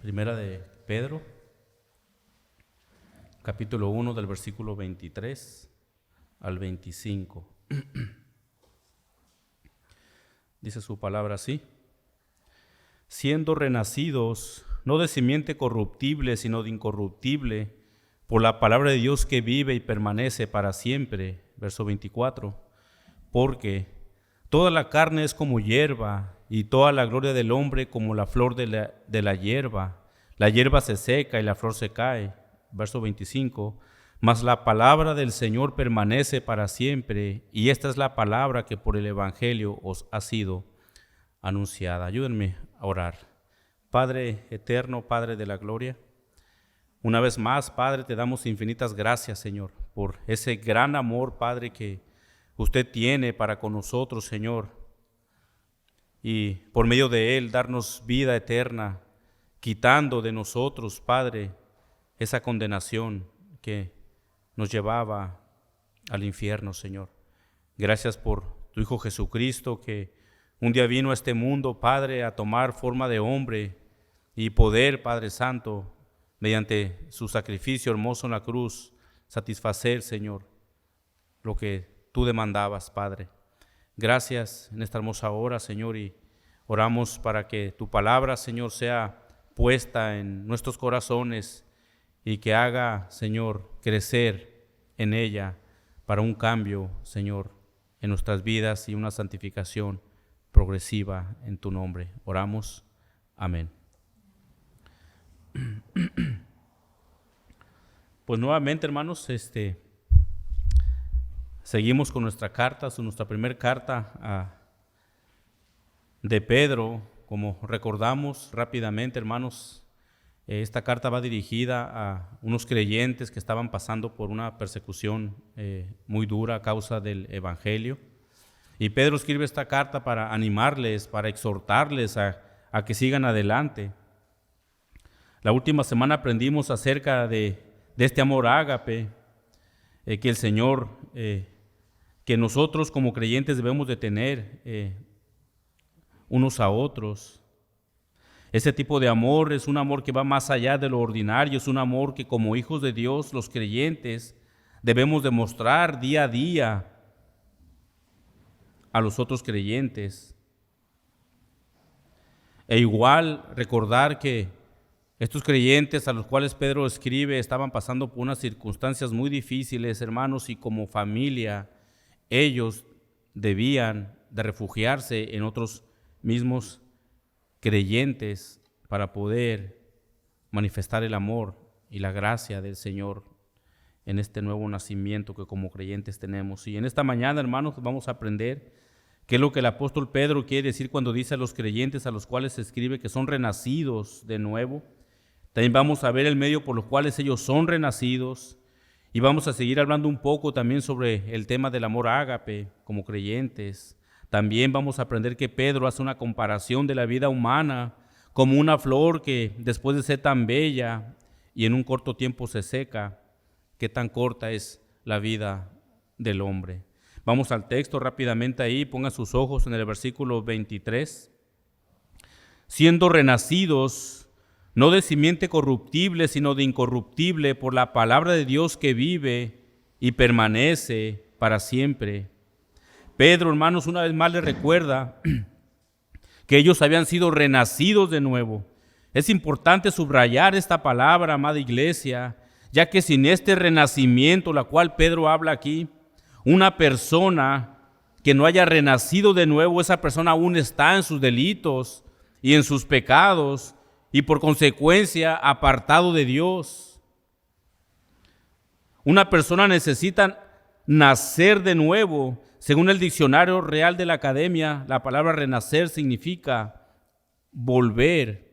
Primera de Pedro, capítulo 1, del versículo 23 al 25. Dice su palabra así: siendo renacidos, no de simiente corruptible, sino de incorruptible, por la palabra de Dios que vive y permanece para siempre. Verso 24. Porque toda la carne es como hierba, y toda la gloria del hombre como la flor de la hierba. La hierba se seca y la flor se cae. Verso 25. Mas la palabra del Señor permanece para siempre, y esta es la palabra que por el Evangelio os ha sido anunciada. Ayúdenme a orar. Padre eterno, Padre de la gloria, una vez más, Padre, te damos infinitas gracias, Señor, por ese gran amor, Padre, que usted tiene para con nosotros, Señor, y por medio de él darnos vida eterna, quitando de nosotros, Padre, esa condenación que nos llevaba al infierno, Señor. Gracias por tu Hijo Jesucristo, que un día vino a este mundo, Padre, a tomar forma de hombre y poder, Padre Santo, mediante su sacrificio hermoso en la cruz, satisfacer, Señor, lo que tú demandabas, Padre. Gracias en esta hermosa hora, Señor, y oramos para que tu palabra, Señor, sea puesta en nuestros corazones y que haga, Señor, crecer en ella para un cambio, Señor, en nuestras vidas y una santificación progresiva en tu nombre. Oramos. Amén. Pues nuevamente, hermanos, seguimos con nuestra carta, nuestra primera carta de Pedro. Como recordamos rápidamente, hermanos, esta carta va dirigida a unos creyentes que estaban pasando por una persecución muy dura a causa del Evangelio. Y Pedro escribe esta carta para animarles, para exhortarles a que sigan adelante. La última semana aprendimos acerca de este amor ágape que el Señor, que nosotros como creyentes debemos de tener unos a otros. Ese tipo de amor es un amor que va más allá de lo ordinario, es un amor que como hijos de Dios, los creyentes, debemos demostrar día a día a los otros creyentes. E igual recordar que estos creyentes a los cuales Pedro escribe estaban pasando por unas circunstancias muy difíciles, hermanos, y como familia ellos debían de refugiarse en otros mismos creyentes para poder manifestar el amor y la gracia del Señor en este nuevo nacimiento que como creyentes tenemos. Y en esta mañana, hermanos, vamos a aprender qué es lo que el apóstol Pedro quiere decir cuando dice a los creyentes a los cuales se escribe que son renacidos de nuevo. También vamos a ver el medio por los cuales ellos son renacidos, y vamos a seguir hablando un poco también sobre el tema del amor ágape como creyentes. También vamos a aprender que Pedro hace una comparación de la vida humana como una flor que después de ser tan bella y en un corto tiempo se seca, qué tan corta es la vida del hombre. Vamos al texto rápidamente ahí, pongan sus ojos en el versículo 23. Siendo renacidos, no de simiente corruptible, sino de incorruptible, por la palabra de Dios que vive y permanece para siempre. Pedro, hermanos, una vez más les recuerda que ellos habían sido renacidos de nuevo. Es importante subrayar esta palabra, amada iglesia, ya que sin este renacimiento, la cual Pedro habla aquí, una persona que no haya renacido de nuevo, esa persona aún está en sus delitos y en sus pecados, y por consecuencia apartado de Dios. Una persona necesita nacer de nuevo. Según el diccionario real de la Academia, la palabra renacer significa volver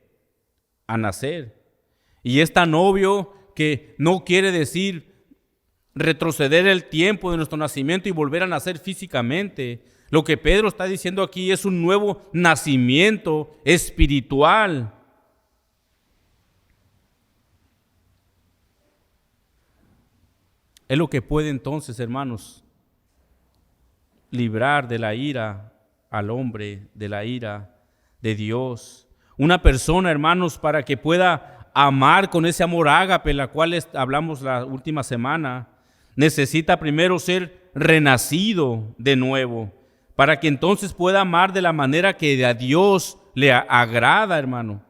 a nacer. Y es tan obvio que no quiere decir retroceder el tiempo de nuestro nacimiento y volver a nacer físicamente. Lo que Pedro está diciendo aquí es un nuevo nacimiento espiritual. Es lo que puede entonces, hermanos, librar de la ira al hombre, de la ira de Dios. Una persona, hermanos, para que pueda amar con ese amor ágape, la cual hablamos la última semana, necesita primero ser renacido de nuevo, para que entonces pueda amar de la manera que a Dios le agrada, hermano.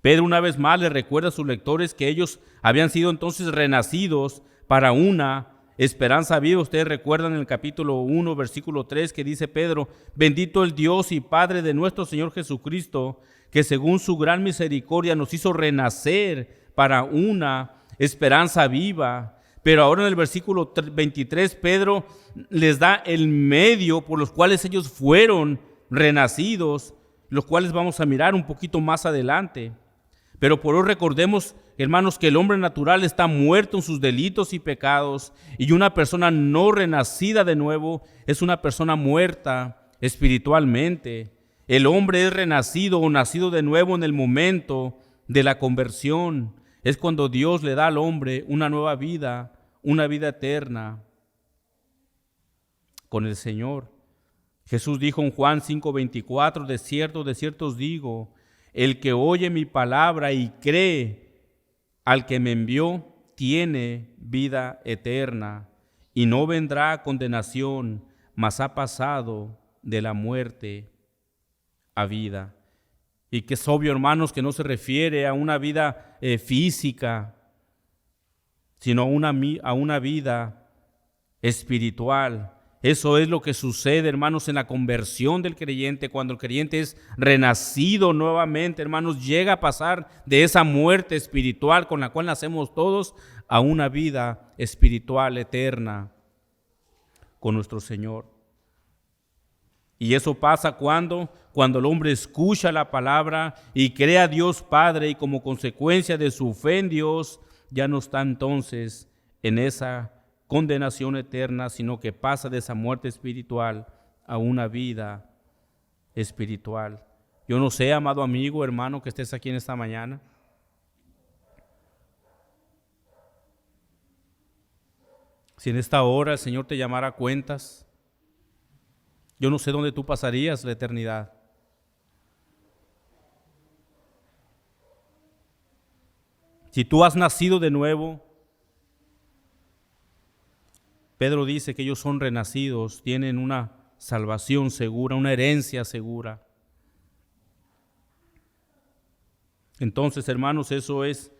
Pedro una vez más le recuerda a sus lectores que ellos habían sido entonces renacidos para una esperanza viva. Ustedes recuerdan en el capítulo 1, versículo 3, que dice Pedro: bendito el Dios y Padre de nuestro Señor Jesucristo, que según su gran misericordia nos hizo renacer para una esperanza viva. Pero ahora en el versículo 23, Pedro les da el medio por los cuales ellos fueron renacidos, los cuales vamos a mirar un poquito más adelante. Pero por hoy recordemos, hermanos, que el hombre natural está muerto en sus delitos y pecados, y una persona no renacida de nuevo es una persona muerta espiritualmente. El hombre es renacido o nacido de nuevo en el momento de la conversión. Es cuando Dios le da al hombre una nueva vida, una vida eterna con el Señor. Jesús dijo en Juan 5:24, de cierto os digo, el que oye mi palabra y cree al que me envió, tiene vida eterna y no vendrá a condenación, mas ha pasado de la muerte a vida. Y que es obvio, hermanos, que no se refiere a una vida física, sino a una vida espiritual. Eso es lo que sucede, hermanos, en la conversión del creyente. Cuando el creyente es renacido nuevamente, hermanos, llega a pasar de esa muerte espiritual con la cual nacemos todos a una vida espiritual eterna con nuestro Señor. Y eso pasa cuando el hombre escucha la palabra y cree a Dios Padre, y como consecuencia de su fe en Dios, ya no está entonces en esa condenación eterna, sino que pasa de esa muerte espiritual a una vida espiritual. Yo no sé, amado amigo, hermano, que estés aquí en esta mañana, si en esta hora el Señor te llamara a cuentas, yo no sé dónde tú pasarías la eternidad. Si tú has nacido de nuevo, Pedro dice que ellos son renacidos, tienen una salvación segura, una herencia segura. Entonces, hermanos, eso es,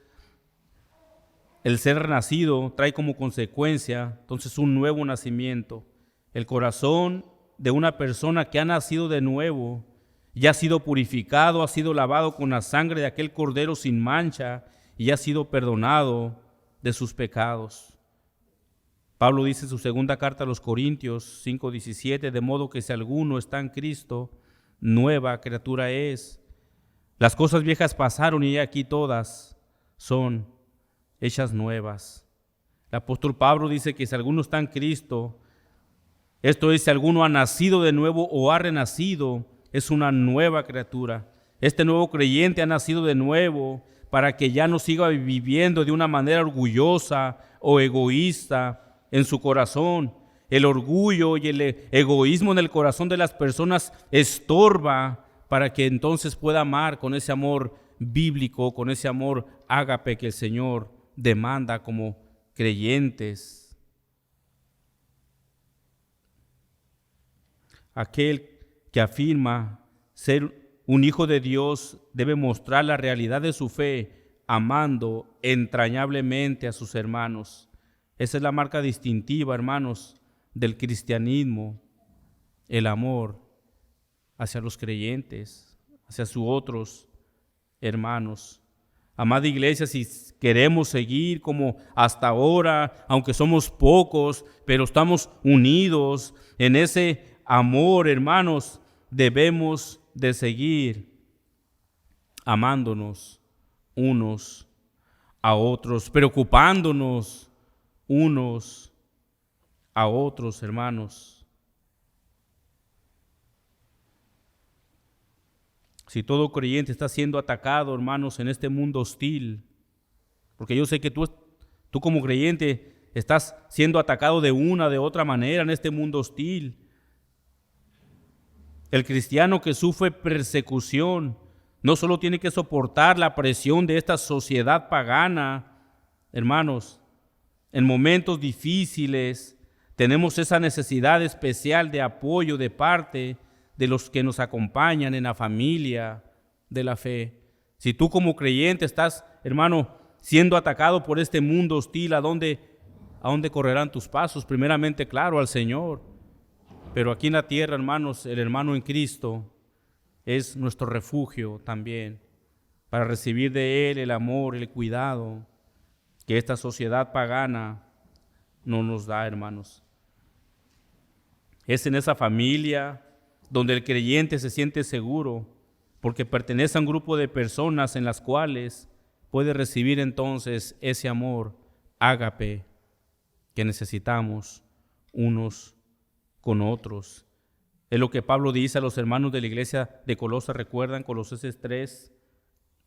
el ser renacido trae como consecuencia entonces un nuevo nacimiento. El corazón de una persona que ha nacido de nuevo ya ha sido purificado, ha sido lavado con la sangre de aquel cordero sin mancha y ha sido perdonado de sus pecados. Pablo dice en su segunda carta a los Corintios 5:17, de modo que si alguno está en Cristo, nueva criatura es. Las cosas viejas pasaron y aquí todas son hechas nuevas. El apóstol Pablo dice que si alguno está en Cristo, esto es, si alguno ha nacido de nuevo o ha renacido, es una nueva criatura. Este nuevo creyente ha nacido de nuevo para que ya no siga viviendo de una manera orgullosa o egoísta en su corazón. El orgullo y el egoísmo en el corazón de las personas estorba para que entonces pueda amar con ese amor bíblico, con ese amor ágape que el Señor demanda como creyentes. Aquel que afirma ser un hijo de Dios debe mostrar la realidad de su fe, amando entrañablemente a sus hermanos. Esa es la marca distintiva, hermanos, del cristianismo, el amor hacia los creyentes, hacia sus otros hermanos. Amada iglesia, si queremos seguir como hasta ahora, aunque somos pocos, pero estamos unidos en ese amor, hermanos, debemos de seguir amándonos unos a otros, preocupándonos unos a otros, hermanos. Si todo creyente está siendo atacado, hermanos, en este mundo hostil, porque yo sé que tú como creyente estás siendo atacado de una, de otra manera en este mundo hostil. El cristiano que sufre persecución no solo tiene que soportar la presión de esta sociedad pagana, hermanos, en momentos difíciles tenemos esa necesidad especial de apoyo de parte de los que nos acompañan en la familia de la fe. Si tú como creyente estás, hermano, siendo atacado por este mundo hostil, ¿a dónde correrán tus pasos? Primeramente, claro, al Señor. Pero aquí en la tierra, hermanos, el hermano en Cristo es nuestro refugio también, para recibir de Él el amor, el cuidado que esta sociedad pagana no nos da, hermanos. Es en esa familia donde el creyente se siente seguro, porque pertenece a un grupo de personas en las cuales puede recibir entonces ese amor ágape que necesitamos unos con otros. Es lo que Pablo dice a los hermanos de la iglesia de Colosas, recuerdan, Colosenses 3,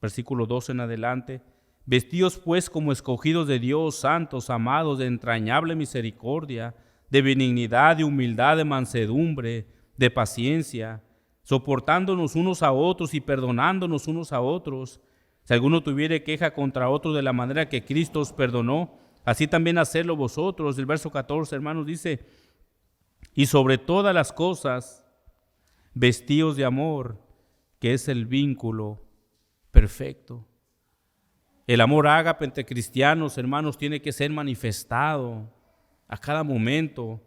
versículo 12 en adelante. Vestidos pues como escogidos de Dios, santos, amados, de entrañable misericordia, de benignidad, de humildad, de mansedumbre, de paciencia, soportándonos unos a otros y perdonándonos unos a otros. Si alguno tuviere queja contra otro de la manera que Cristo os perdonó, así también hacedlo vosotros. El verso 14, hermanos, dice: y sobre todas las cosas, vestíos de amor, que es el vínculo perfecto. El amor ágape entre cristianos, hermanos, tiene que ser manifestado a cada momento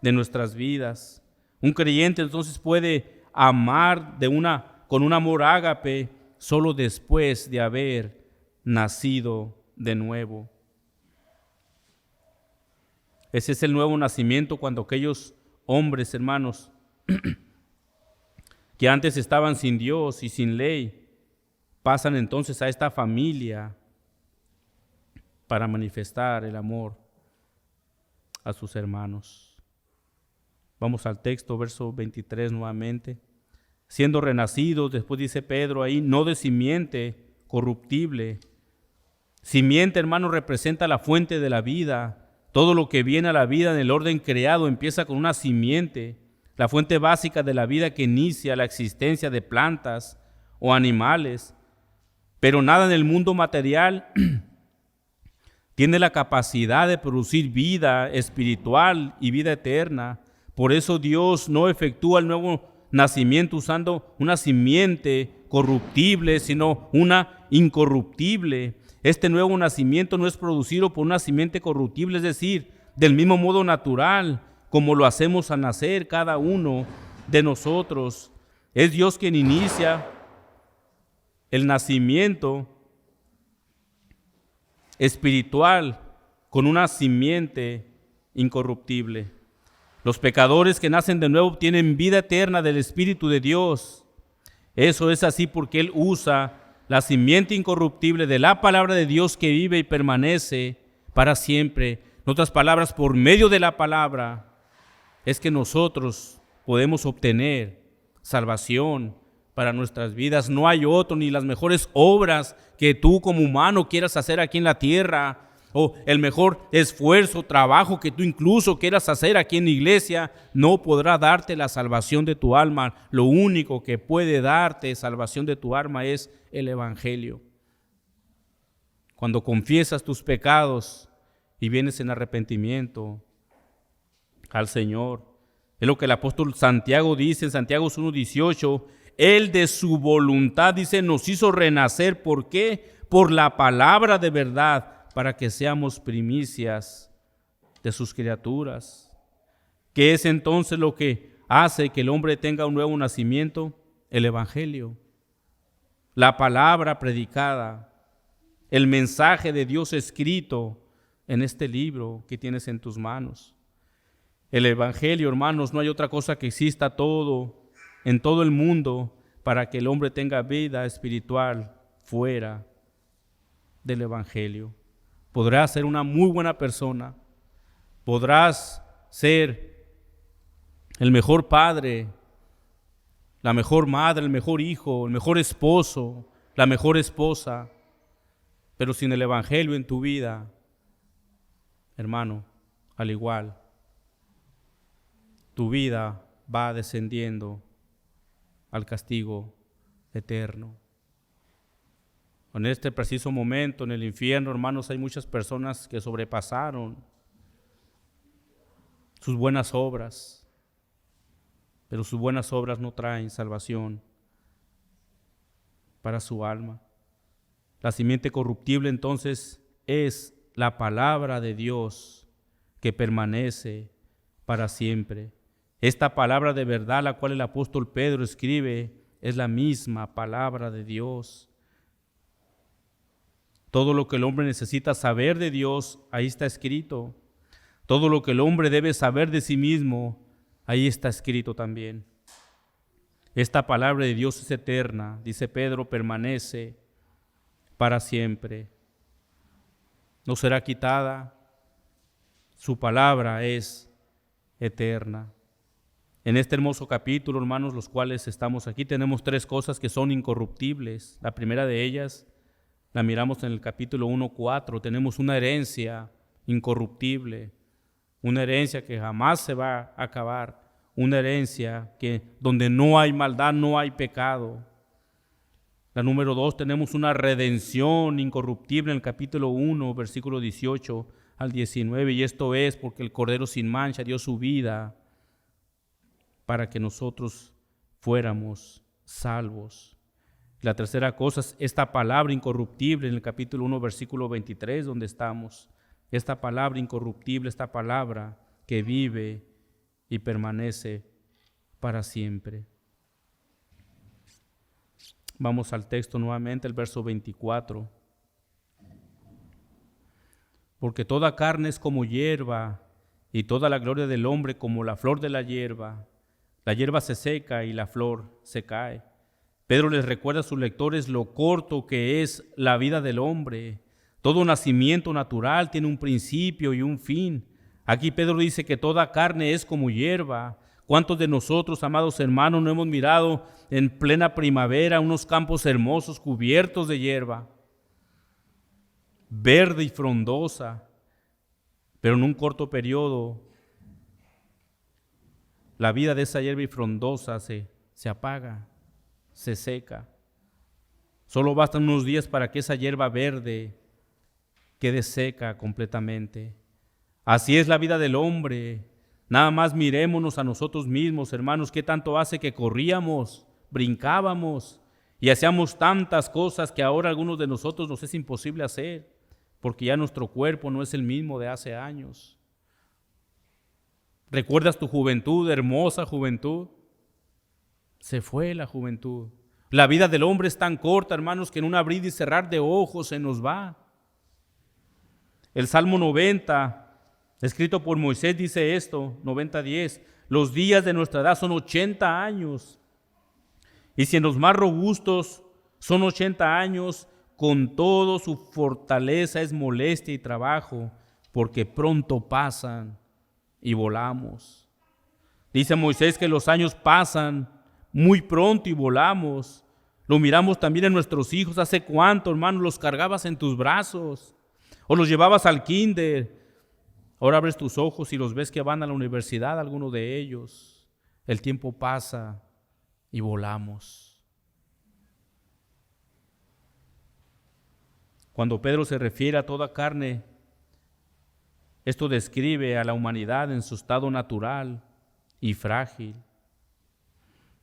de nuestras vidas. Un creyente entonces puede amar con un amor ágape solo después de haber nacido de nuevo. Ese es el nuevo nacimiento, cuando aquellos hombres, hermanos, que antes estaban sin Dios y sin ley, pasan entonces a esta familia para manifestar el amor a sus hermanos. Vamos al texto, verso 23 nuevamente. Siendo renacidos, después dice Pedro ahí, no de simiente corruptible. Simiente, hermano, representa la fuente de la vida. Todo lo que viene a la vida en el orden creado empieza con una simiente, la fuente básica de la vida que inicia la existencia de plantas o animales. Pero nada en el mundo material tiene la capacidad de producir vida espiritual y vida eterna. Por eso Dios no efectúa el nuevo nacimiento usando una simiente corruptible, sino una incorruptible. Este nuevo nacimiento no es producido por una simiente corruptible, es decir, del mismo modo natural, como lo hacemos al nacer cada uno de nosotros. Es Dios quien inicia el nacimiento espiritual con una simiente incorruptible. Los pecadores que nacen de nuevo tienen vida eterna del Espíritu de Dios. Eso es así porque Él usa la simiente incorruptible de la palabra de Dios que vive y permanece para siempre. En otras palabras, por medio de la palabra es que nosotros podemos obtener salvación para nuestras vidas. No hay otro, ni las mejores obras que tú como humano quieras hacer aquí en la tierra, o el mejor esfuerzo, trabajo que tú incluso quieras hacer aquí en la iglesia, no podrá darte la salvación de tu alma. Lo único que puede darte salvación de tu alma es el Evangelio. Cuando confiesas tus pecados y vienes en arrepentimiento al Señor, es lo que el apóstol Santiago dice en Santiago 1:18, Él de su voluntad, dice, nos hizo renacer. ¿Por qué? Por la palabra de verdad, para que seamos primicias de sus criaturas. ¿Qué es entonces lo que hace que el hombre tenga un nuevo nacimiento? El Evangelio, la palabra predicada, el mensaje de Dios escrito en este libro que tienes en tus manos. El Evangelio, hermanos, no hay otra cosa que exista en todo el mundo para que el hombre tenga vida espiritual fuera del Evangelio. Podrás ser una muy buena persona, podrás ser el mejor padre, la mejor madre, el mejor hijo, el mejor esposo, la mejor esposa, pero sin el Evangelio en tu vida, hermano, al igual, tu vida va descendiendo al castigo eterno. En este preciso momento, en el infierno, hermanos, hay muchas personas que sobrepasaron sus buenas obras, pero sus buenas obras no traen salvación para su alma. La simiente corruptible entonces es la palabra de Dios que permanece para siempre. Esta palabra de verdad, la cual el apóstol Pedro escribe, es la misma palabra de Dios. Todo lo que el hombre necesita saber de Dios, ahí está escrito. Todo lo que el hombre debe saber de sí mismo, ahí está escrito también. Esta palabra de Dios es eterna, dice Pedro, permanece para siempre. No será quitada, su palabra es eterna. En este hermoso capítulo, hermanos, los cuales estamos aquí, tenemos tres cosas que son incorruptibles. La primera de ellas la miramos en el capítulo 1:4. Tenemos una herencia incorruptible, una herencia que jamás se va a acabar, una herencia donde no hay maldad, no hay pecado. La número 2, tenemos una redención incorruptible en el capítulo 1, versículo 18 al 19, y esto es porque el Cordero sin mancha dio su vida para que nosotros fuéramos salvos. La tercera cosa es esta palabra incorruptible en el capítulo 1, versículo 23, donde estamos. Esta palabra incorruptible, esta palabra que vive y permanece para siempre. Vamos al texto nuevamente, el verso 24. Porque toda carne es como hierba, y toda la gloria del hombre como la flor de la hierba. La hierba se seca y la flor se cae. Pedro les recuerda a sus lectores lo corto que es la vida del hombre. Todo nacimiento natural tiene un principio y un fin. Aquí Pedro dice que toda carne es como hierba. ¿Cuántos de nosotros, amados hermanos, no hemos mirado en plena primavera unos campos hermosos cubiertos de hierba, verde y frondosa, pero en un corto periodo la vida de esa hierba y frondosa se apaga, se seca? Solo bastan unos días para que esa hierba verde quede seca completamente. Así es la vida del hombre. Nada más mirémonos a nosotros mismos, hermanos, qué tanto hace que corríamos, brincábamos y hacíamos tantas cosas que ahora a algunos de nosotros nos es imposible hacer, porque ya nuestro cuerpo no es el mismo de hace años. ¿Recuerdas tu juventud, hermosa juventud? Se fue la juventud. La vida del hombre es tan corta, hermanos, que en un abrir y cerrar de ojos se nos va. El Salmo 90, escrito por Moisés, dice esto, 90:10, los días de nuestra edad son 80 años. Y si en los más robustos son 80 años, con todo su fortaleza es molestia y trabajo, porque pronto pasan y volamos. Dice Moisés que los años pasan muy pronto y volamos. Lo miramos también en nuestros hijos. ¿Hace cuánto, hermano, los cargabas en tus brazos? O los llevabas al kinder. Ahora abres tus ojos y los ves que van a la universidad, algunos de ellos. El tiempo pasa y volamos. Cuando Pedro se refiere a toda carne, esto describe a la humanidad en su estado natural y frágil.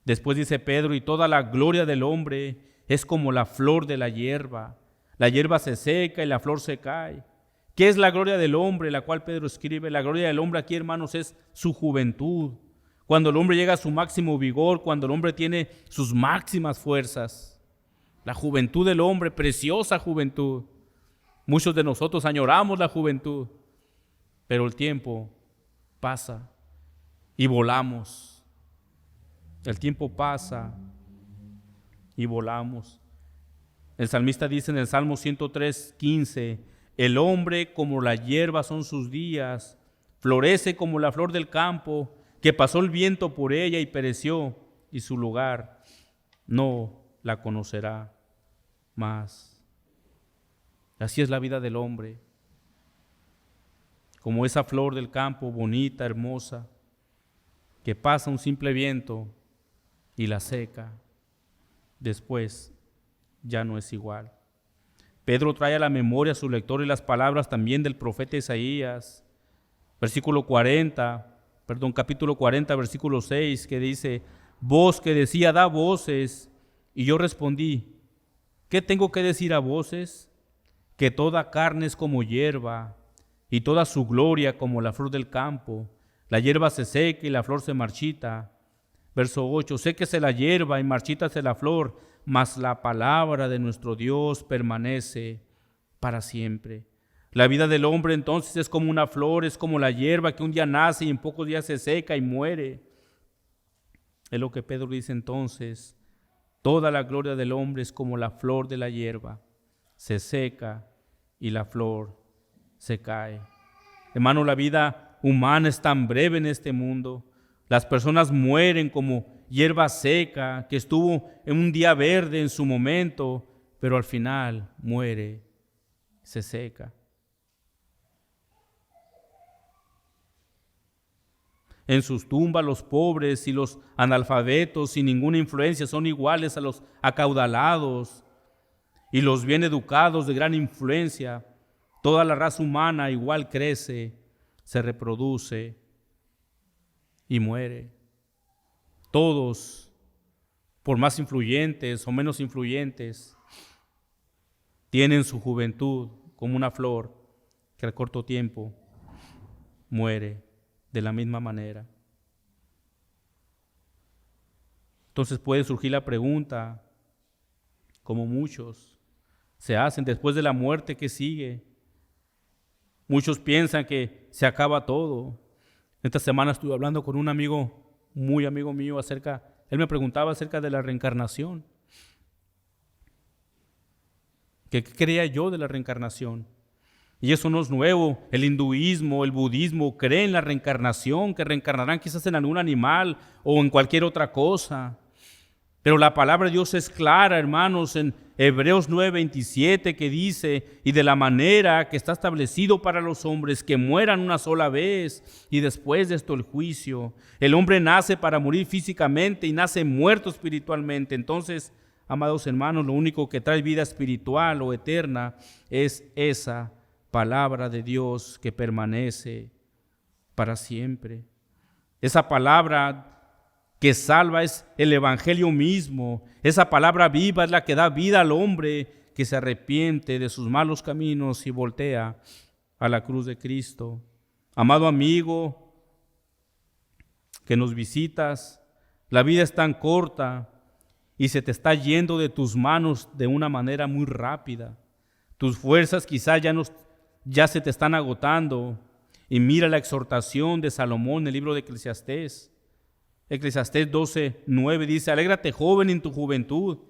Después dice Pedro, y toda la gloria del hombre es como la flor de la hierba. La hierba se seca y la flor se cae. ¿Qué es la gloria del hombre, la cual Pedro escribe? La gloria del hombre aquí, hermanos, es su juventud. Cuando el hombre llega a su máximo vigor, cuando el hombre tiene sus máximas fuerzas. La juventud del hombre, preciosa juventud. Muchos de nosotros añoramos la juventud, pero el tiempo pasa y volamos. El tiempo pasa y volamos. El salmista dice en el Salmo 103:15, el hombre como la hierba son sus días, florece como la flor del campo, que pasó el viento por ella y pereció, y su lugar no la conocerá más. Así es la vida del hombre, como esa flor del campo bonita, hermosa, que pasa un simple viento y la seca. después ya no es igual. Pedro trae a la memoria a su lector y las palabras también del profeta Isaías, capítulo 40, versículo 6, que dice: voz que decía, da voces, y yo respondí, ¿qué tengo que decir a voces? Que toda carne es como hierba, y toda su gloria como la flor del campo. La hierba se seca y la flor se marchita. Verso 8, séquese la hierba y marchítase la flor, mas la palabra de nuestro Dios permanece para siempre. La vida del hombre entonces es como una flor, es como la hierba que un día nace y en pocos días se seca y muere. Es lo que Pedro dice entonces: toda la gloria del hombre es como la flor de la hierba, se seca y la flor se cae. Hermano, la vida humana es tan breve en este mundo. Las personas mueren como hierba seca que estuvo en un día verde en su momento, pero al final muere, se seca. En sus tumbas los pobres y los analfabetos sin ninguna influencia son iguales a los acaudalados, y los bien educados de gran influencia. Toda la raza humana igual crece, se reproduce y muere. Todos, por más influyentes o menos influyentes, tienen su juventud como una flor que al corto tiempo muere de la misma manera. Entonces puede surgir la pregunta, como muchos se hacen: después de la muerte, ¿qué sigue? Muchos piensan que se acaba todo. Esta semana estuve hablando con un amigo, muy amigo mío, él me preguntaba acerca de la reencarnación. ¿Qué creía yo de la reencarnación? Y eso no es nuevo. El hinduismo, el budismo creen en la reencarnación, que reencarnarán quizás en algún animal o en cualquier otra cosa. Pero la palabra de Dios es clara, hermanos, en Hebreos 9:27, que dice: y de la manera que está establecido para los hombres, que mueran una sola vez, y después de esto el juicio. El hombre nace para morir físicamente y nace muerto espiritualmente. Entonces, amados hermanos, lo único que trae vida espiritual o eterna es esa palabra de Dios que permanece para siempre. Esa palabra que salva es el evangelio mismo. Esa palabra viva es la que da vida al hombre que se arrepiente de sus malos caminos y voltea a la cruz de Cristo. Amado amigo que nos visitas, la vida es tan corta y se te está yendo de tus manos de una manera muy rápida. Tus fuerzas quizás ya se te están agotando. Y mira la exhortación de Salomón en el libro de Eclesiastés. Eclesiastés 12:9 dice: alégrate, joven, en tu juventud,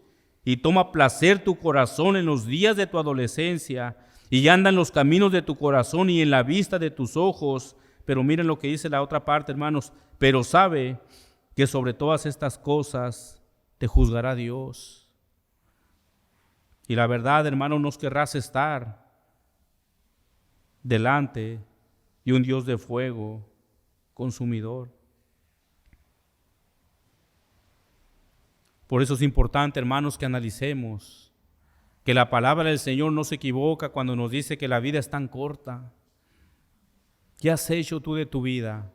y toma placer tu corazón en los días de tu adolescencia, y anda en los caminos de tu corazón y en la vista de tus ojos. Pero miren lo que dice la otra parte, hermanos: pero sabe que sobre todas estas cosas te juzgará Dios. Y la verdad, hermano, nos querrás estar delante de un Dios de fuego consumidor. Por eso es importante, hermanos, que analicemos que la palabra del Señor no se equivoca cuando nos dice que la vida es tan corta. ¿Qué has hecho tú de tu vida?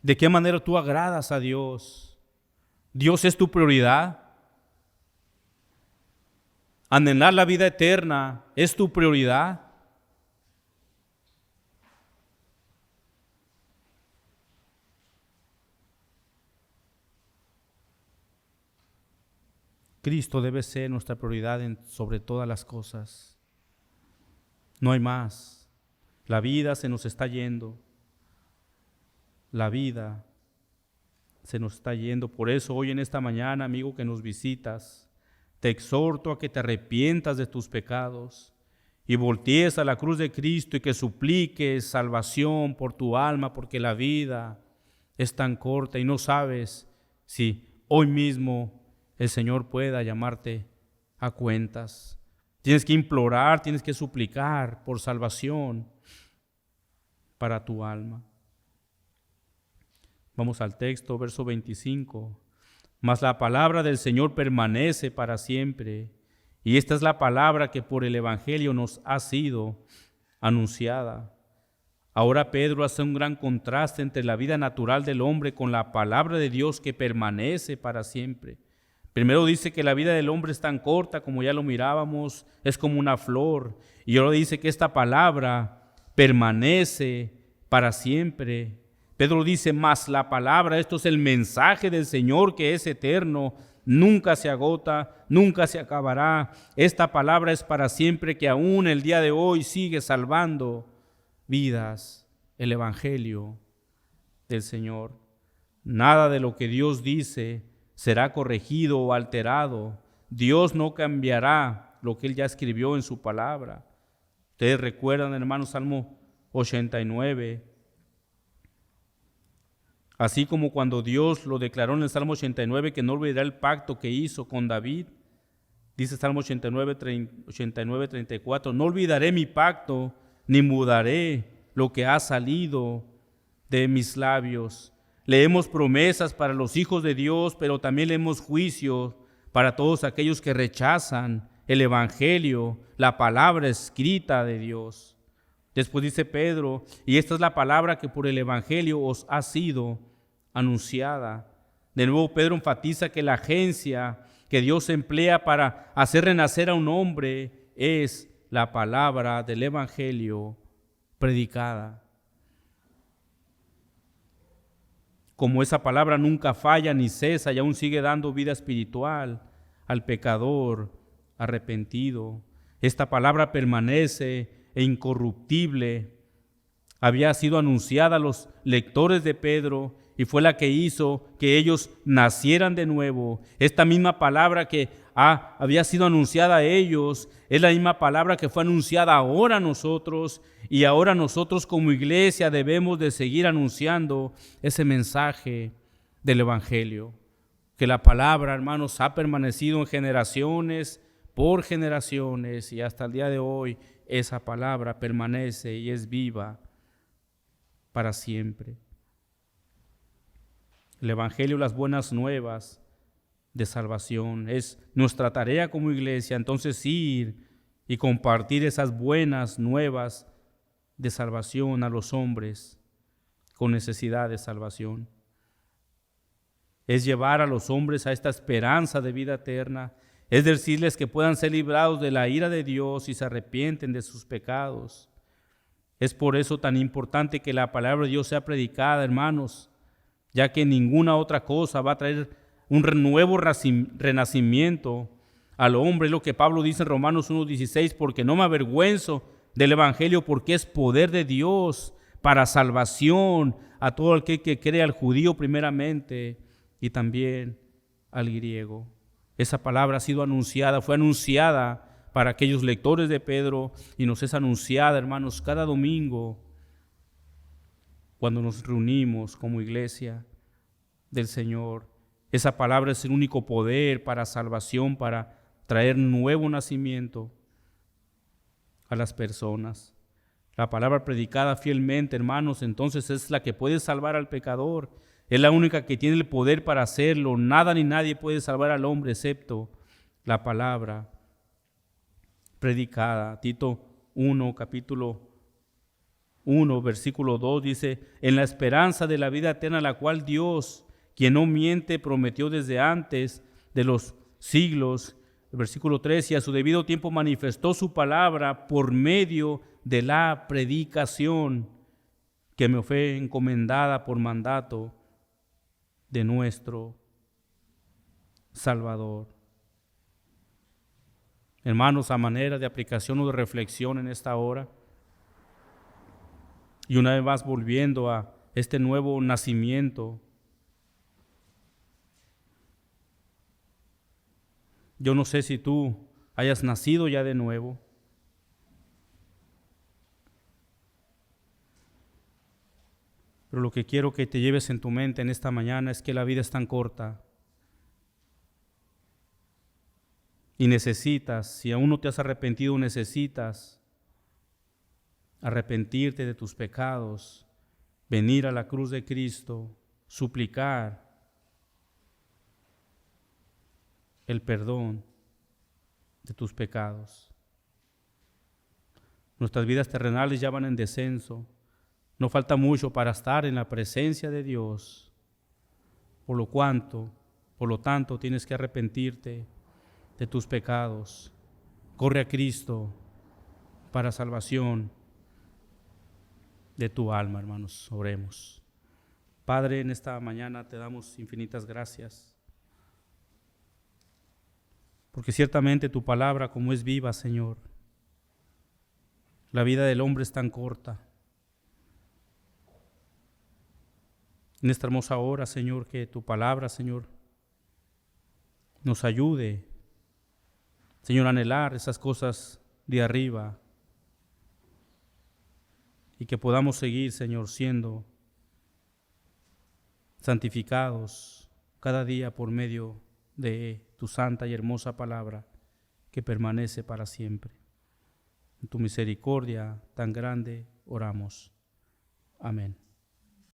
¿De qué manera tú agradas a Dios? ¿Dios es tu prioridad? ¿Anhelar la vida eterna es tu prioridad? Cristo debe ser nuestra prioridad sobre todas las cosas. No hay más. La vida se nos está yendo. La vida se nos está yendo. Por eso hoy en esta mañana, amigo que nos visitas, te exhorto a que te arrepientas de tus pecados y voltees a la cruz de Cristo y que supliques salvación por tu alma, porque la vida es tan corta y no sabes si hoy mismo el Señor pueda llamarte a cuentas. Tienes que implorar, tienes que suplicar por salvación para tu alma. Vamos al texto, verso 25. Mas la palabra del Señor permanece para siempre. Y esta es la palabra que por el Evangelio nos ha sido anunciada. Ahora Pedro hace un gran contraste entre la vida natural del hombre con la palabra de Dios que permanece para siempre. Primero dice que la vida del hombre es tan corta, como ya lo mirábamos, es como una flor. Y ahora dice que esta palabra permanece para siempre. Pedro dice, más la palabra, esto es el mensaje del Señor que es eterno, nunca se agota, nunca se acabará. Esta palabra es para siempre, que aún el día de hoy sigue salvando vidas, el Evangelio del Señor. Nada de lo que Dios dice será corregido o alterado. Dios no cambiará lo que Él ya escribió en su palabra. Ustedes recuerdan, hermanos, Salmo 89. Así como cuando Dios lo declaró en el Salmo 89 que no olvidará el pacto que hizo con David. Dice Salmo 89, 34, no olvidaré mi pacto, ni mudaré lo que ha salido de mis labios. Leemos promesas para los hijos de Dios, pero también leemos juicio para todos aquellos que rechazan el Evangelio, la palabra escrita de Dios. Después dice Pedro, y esta es la palabra que por el Evangelio os ha sido anunciada. De nuevo Pedro enfatiza que la agencia que Dios emplea para hacer renacer a un hombre es la palabra del Evangelio predicada. Como esa palabra nunca falla ni cesa y aún sigue dando vida espiritual al pecador arrepentido, esta palabra permanece e incorruptible. Había sido anunciada a los lectores de Pedro y fue la que hizo que ellos nacieran de nuevo. Esta misma palabra que había sido anunciada a ellos es la misma palabra que fue anunciada ahora a nosotros, y ahora nosotros como iglesia debemos de seguir anunciando ese mensaje del Evangelio. Que la palabra, hermanos, ha permanecido en generaciones por generaciones, y hasta el día de hoy esa palabra permanece y es viva para siempre. El Evangelio, las buenas nuevas de salvación, es nuestra tarea como iglesia, entonces ir y compartir esas buenas nuevas de salvación a los hombres con necesidad de salvación. Es llevar a los hombres a esta esperanza de vida eterna, es decirles que puedan ser librados de la ira de Dios y se arrepienten de sus pecados. Es por eso tan importante que la palabra de Dios sea predicada, hermanos, ya que ninguna otra cosa va a traer un nuevo renacimiento al hombre. Es lo que Pablo dice en Romanos 1:16, porque no me avergüenzo del Evangelio, porque es poder de Dios para salvación a todo aquel que cree, al judío primeramente y también al griego. Esa palabra ha sido anunciada, fue anunciada para aquellos lectores de Pedro y nos es anunciada, hermanos, cada domingo cuando nos reunimos como iglesia del Señor. Esa palabra es el único poder para salvación, para traer nuevo nacimiento a las personas. La palabra predicada fielmente, hermanos, entonces es la que puede salvar al pecador. Es la única que tiene el poder para hacerlo. Nada ni nadie puede salvar al hombre excepto la palabra predicada. Tito 1, capítulo 1, versículo 2 dice, en la esperanza de la vida eterna, la cual Dios, quien no miente, prometió desde antes de los siglos. El versículo 3, y a su debido tiempo manifestó su palabra por medio de la predicación que me fue encomendada por mandato de nuestro Salvador. Hermanos, a manera de aplicación o de reflexión en esta hora, y una vez más volviendo a este nuevo nacimiento, yo no sé si tú hayas nacido ya de nuevo, pero lo que quiero que te lleves en tu mente en esta mañana es que la vida es tan corta y necesitas, si aún no te has arrepentido, necesitas arrepentirte de tus pecados, venir a la cruz de Cristo, suplicar el perdón de tus pecados. Nuestras vidas terrenales ya van en descenso. No falta mucho para estar en la presencia de Dios. Por lo tanto, tienes que arrepentirte de tus pecados. Corre a Cristo para salvación de tu alma, hermanos. Oremos. Padre, en esta mañana te damos infinitas gracias, porque ciertamente tu palabra, como es viva, Señor, la vida del hombre es tan corta. En esta hermosa hora, Señor, que tu palabra, Señor, nos ayude, Señor, a anhelar esas cosas de arriba y que podamos seguir, Señor, siendo santificados cada día por medio de tu santa y hermosa palabra que permanece para siempre. En tu misericordia tan grande oramos. Amén.